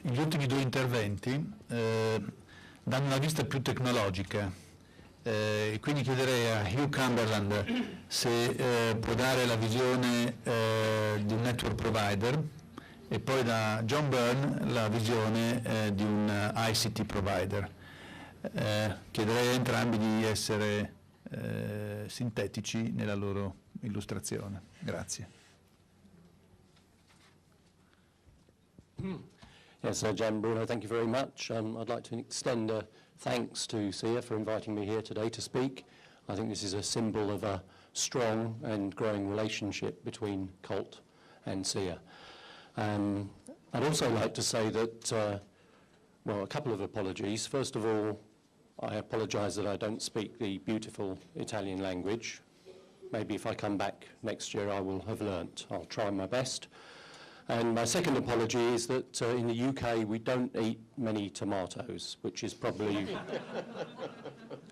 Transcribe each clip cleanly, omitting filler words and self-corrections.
gli ultimi due interventi danno una vista più tecnologica, e quindi chiederei a Hugh Cumberland se può dare la visione di un network provider, e poi da John Byrne la visione di un ICT provider. Chiederei a entrambi di essere sintetici nella loro illustrazione. Grazie. Yes, Jan Bruno, thank you very much. I'd like to extend thanks to SIA for inviting me here today to speak. I think this is a symbol of a strong and growing relationship between COLT and SIA. I'd also like to say that, well, a couple of apologies. First of all, I apologise that I don't speak the beautiful Italian language. Maybe if I come back next year I will have learnt. I'll try my best. And my second apology is that in the UK we don't eat many tomatoes, which is probably,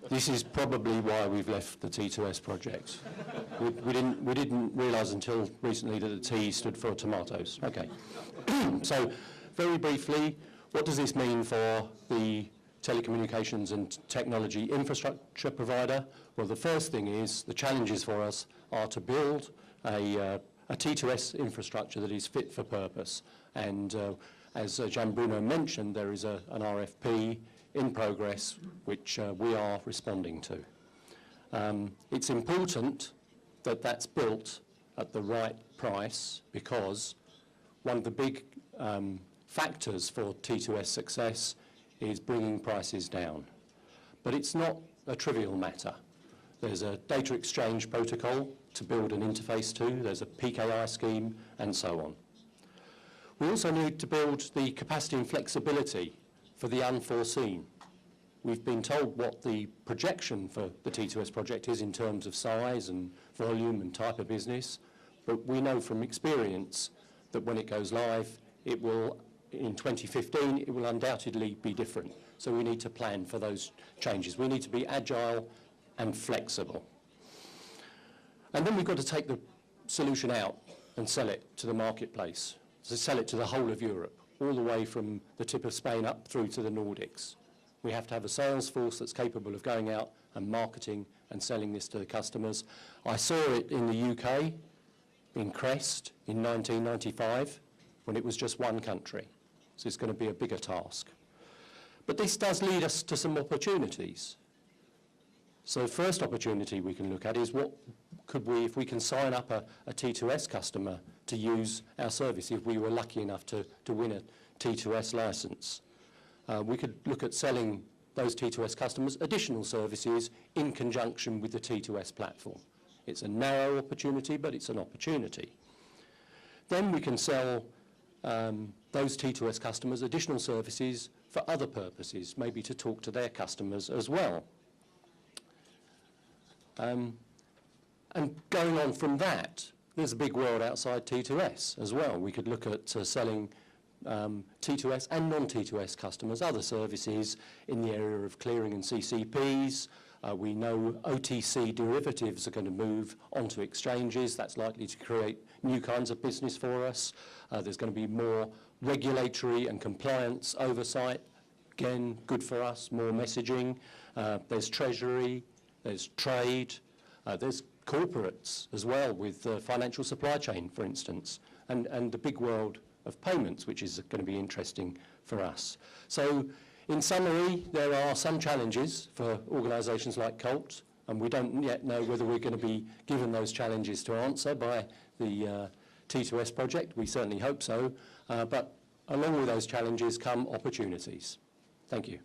this is probably why we've left the T2S project. We didn't realise until recently that the T stood for tomatoes. Okay. So very briefly, what does this mean for the telecommunications and technology infrastructure provider? Well, the first thing is the challenges for us are to build a T2S infrastructure that is fit for purpose. And as Jan Bruno mentioned, there is an RFP in progress which we are responding to. It's important that that's built at the right price, because one of the big factors for T2S success is bringing prices down. But it's not a trivial matter. There's a data exchange protocol to build an interface to, there's a PKI scheme, and so on. We also need to build the capacity and flexibility for the unforeseen. We've been told what the projection for the T2S project is in terms of size and volume and type of business, but we know from experience that when it goes live, it will, in 2015, it will undoubtedly be different. So we need to plan for those changes. We need to be agile and flexible. And then we've got to take the solution out and sell it to the marketplace, to sell it to the whole of Europe, all the way from the tip of Spain up through to the Nordics. We have to have a sales force that's capable of going out and marketing and selling this to the customers. I saw it in the UK, in Crest, in 1995, when it was just one country. So it's going to be a bigger task. But this does lead us to some opportunities. So the first opportunity we can look at is what could we, if we can sign up a T2S customer to use our service, if we were lucky enough to win a T2S license. We could look at selling those T2S customers additional services in conjunction with the T2S platform. It's a narrow opportunity, but it's an opportunity. Then we can sell those T2S customers additional services for other purposes, maybe to talk to their customers as well. And going on from that, there's a big world outside T2S as well. We could look at selling T2S and non-T2S customers other services in the area of clearing and CCPs. We know OTC derivatives are going to move onto exchanges. That's likely to create new kinds of business for us. There's going to be more regulatory and compliance oversight. Again, good for us, more messaging. There's treasury, there's trade, there's corporates as well with financial supply chain, for instance, and the big world of payments, which is going to be interesting for us. So in summary, there are some challenges for organisations like COLT, and we don't yet know whether we're going to be given those challenges to answer by the T2S project. We certainly hope so, but along with those challenges come opportunities. Thank you.